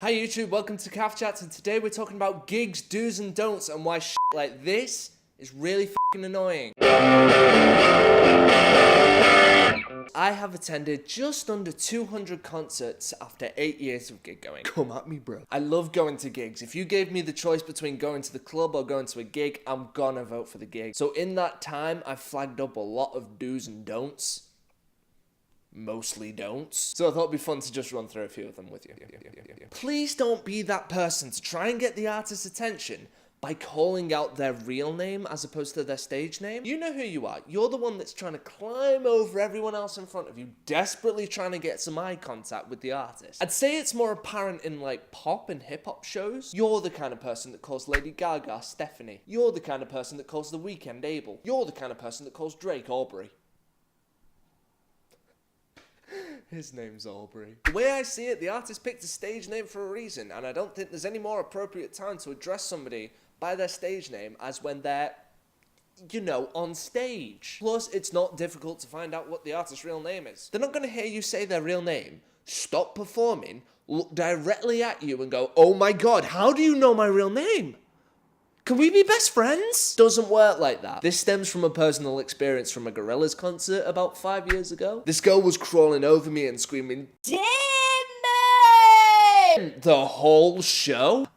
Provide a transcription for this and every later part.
Hi YouTube, welcome to Calf Chats, and today we're talking about gigs, do's and don'ts, and why shit like this is really fucking annoying. I have attended just under 200 concerts after 8 years of gig going. Come at me, bro. I love going to gigs. If you gave me the choice between going to the club or going to a gig, I'm gonna vote for the gig. So in that time, I've flagged up a lot of do's and don'ts. Mostly don'ts. So I thought it'd be fun to just run through a few of them with you. Please don't be that person to try and get the artist's attention by calling out their real name as opposed to their stage name. You know who you are. You're the one that's trying to climb over everyone else in front of you, desperately trying to get some eye contact with the artist. I'd say it's more apparent in like pop and hip hop shows. You're the kind of person that calls Lady Gaga Stephanie. You're the kind of person that calls The Weeknd Abel. You're the kind of person that calls Drake Aubrey. His name's Aubrey. The way I see it, the artist picked a stage name for a reason, and I don't think there's any more appropriate time to address somebody by their stage name as when they're, you know, on stage. Plus, it's not difficult to find out what the artist's real name is. They're not going to hear you say their real name, stop performing, look directly at you and go, "Oh my god, how do you know my real name? Can we be best friends?" Doesn't work like that. This stems from a personal experience from a Gorillaz concert about 5 years ago. This girl was crawling over me and screaming, "Timmy!" the whole show.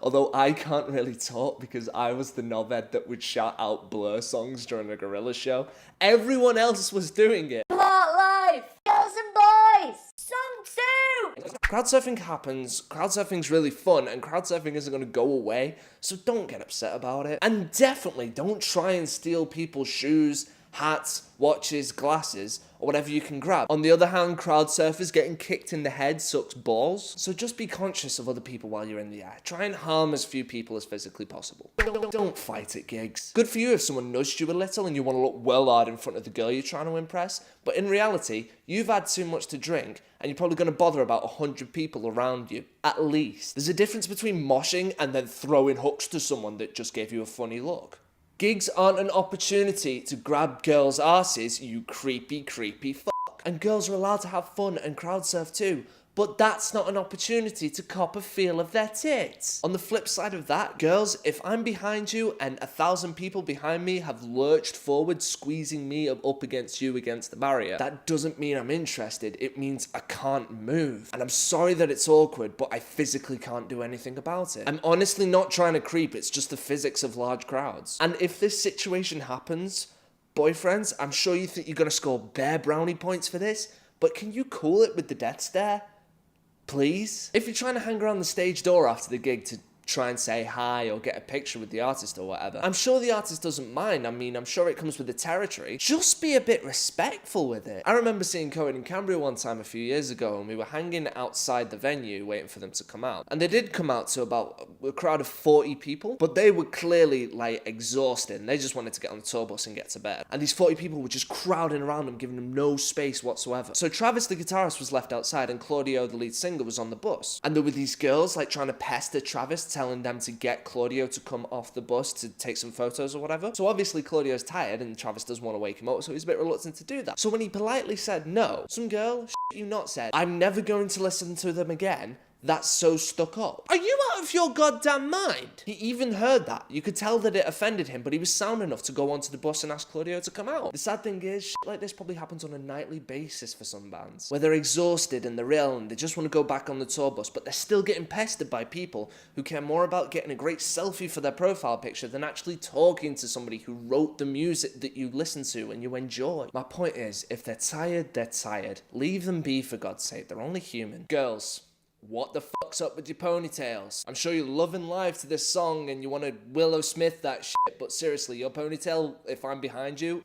Although I can't really talk because I was the knobhead that would shout out Blur songs during a Gorillaz show. Everyone else was doing it. Part life! Girls and boys! Song 2! Crowd surfing happens, crowd surfing's really fun, and crowd surfing isn't going to go away, so don't get upset about it. And definitely don't try and steal people's shoes, hats, watches, glasses, or whatever you can grab. On the other hand, crowd surfers getting kicked in the head sucks balls, so just be conscious of other people while you're in the air. Try and harm as few people as physically possible. Don't fight at gigs. Good for you if someone nudged you a little and you want to look well hard in front of the girl you're trying to impress, but in reality, you've had too much to drink, and you're probably going to bother about 100 people around you, at least. There's a difference between moshing and then throwing hooks to someone that just gave you a funny look. Gigs aren't an opportunity to grab girls' arses, you creepy fuck. And girls are allowed to have fun and crowd surf too, but that's not an opportunity to cop a feel of their tits. On the flip side of that, girls, if I'm behind you and 1,000 people behind me have lurched forward, squeezing me up against you against the barrier, that doesn't mean I'm interested, it means I can't move. And I'm sorry that it's awkward, but I physically can't do anything about it. I'm honestly not trying to creep, it's just the physics of large crowds. And if this situation happens, boyfriends, I'm sure you think you're gonna score bare brownie points for this, but can you cool it with the death stare? Please? If you're trying to hang around the stage door after the gig to try and say hi or get a picture with the artist or whatever, I'm sure the artist doesn't mind. I mean, I'm sure it comes with the territory. Just be a bit respectful with it. I remember seeing Cohen and Cambria one time a few years ago, and we were hanging outside the venue waiting for them to come out. And they did come out to about a crowd of 40 people, but they were clearly like exhausted and they just wanted to get on the tour bus and get to bed. And these 40 people were just crowding around them, giving them no space whatsoever. So Travis, the guitarist, was left outside and Claudio, the lead singer, was on the bus. And there were these girls like trying to pester Travis, telling them to get Claudio to come off the bus to take some photos or whatever. So obviously Claudio's tired and Travis doesn't want to wake him up, so he's a bit reluctant to do that. So when he politely said no, some girl, you not, said, "I'm never going to listen to them again. That's so stuck up." Are you out of your goddamn mind? He even heard that. You could tell that it offended him, but he was sound enough to go onto the bus and ask Claudio to come out. The sad thing is, shit like this probably happens on a nightly basis for some bands, where they're exhausted and they're ill and they just want to go back on the tour bus, but they're still getting pestered by people who care more about getting a great selfie for their profile picture than actually talking to somebody who wrote the music that you listen to and you enjoy. My point is, if they're tired, they're tired. Leave them be, for God's sake. They're only human. Girls, what the fuck's up with your ponytails? I'm sure you're loving life to this song and you want to Willow Smith that shit, but seriously, your ponytail, if I'm behind you,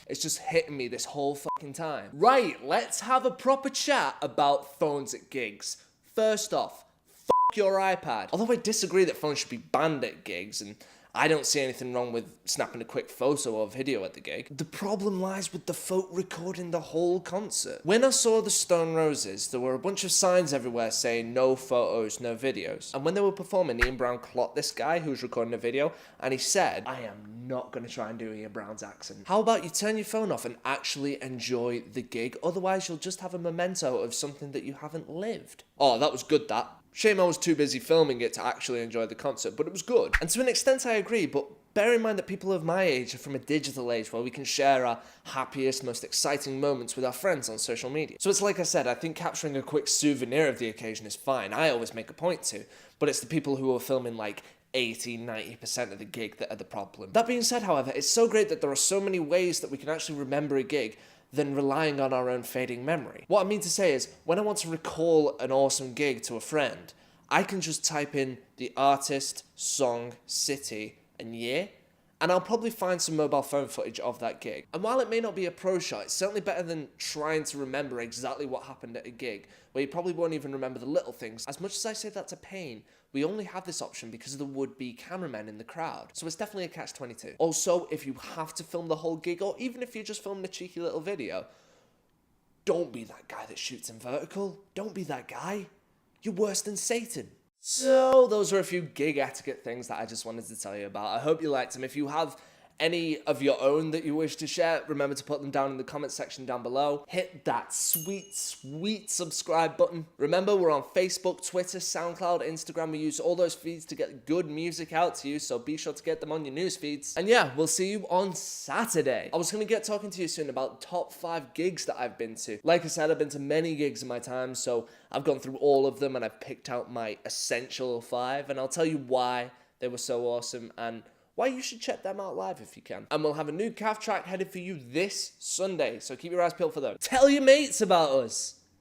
it's just hitting me this whole fucking time. Right, let's have a proper chat about phones at gigs. First off, fuck your iPad. Although I disagree that phones should be banned at gigs, and I don't see anything wrong with snapping a quick photo or video at the gig. The problem lies with the folk recording the whole concert. When I saw the Stone Roses, there were a bunch of signs everywhere saying no photos, no videos. And when they were performing, Ian Brown clocked this guy who was recording a video, and he said, I am not going to try and do Ian Brown's accent. How about you turn your phone off and actually enjoy the gig? Otherwise, you'll just have a memento of something that you haven't lived. Oh, that was good, that. Shame I was too busy filming it to actually enjoy the concert, but it was good. And to an extent I agree, but bear in mind that people of my age are from a digital age where we can share our happiest, most exciting moments with our friends on social media. So it's like I said, I think capturing a quick souvenir of the occasion is fine. I always make a point to, but it's the people who are filming like 80-90% of the gig that are the problem. That being said, however, it's so great that there are so many ways that we can actually remember a gig than relying on our own fading memory. What I mean to say is, when I want to recall an awesome gig to a friend, I can just type in the artist, song, city, and year, and I'll probably find some mobile phone footage of that gig. And while it may not be a pro shot, it's certainly better than trying to remember exactly what happened at a gig, where you probably won't even remember the little things. As much as I say that's a pain, we only have this option because of the would-be cameramen in the crowd. So it's definitely a catch-22. Also, if you have to film the whole gig, or even if you're just filming a cheeky little video, don't be that guy that shoots in vertical. Don't be that guy. You're worse than Satan. So those are a few gig etiquette things that I just wanted to tell you about. I hope you liked them. If you have any of your own that you wish to share, remember to put them down in the comment section down below. Hit that sweet, sweet subscribe button. Remember, we're on Facebook, Twitter, Soundcloud, Instagram. We use all those feeds to get good music out to you, so be sure to get them on your news feeds. And yeah, we'll see you on Saturday. I was going to get talking to you soon about top 5 gigs that I've been to. Like I said, I've been to many gigs in my time, so I've gone through all of them and I've picked out my essential 5, and I'll tell you why they were so awesome and why you should check them out live if you can. And we'll have a new calf track headed for you this Sunday, so keep your eyes peeled for those. Tell your mates about us.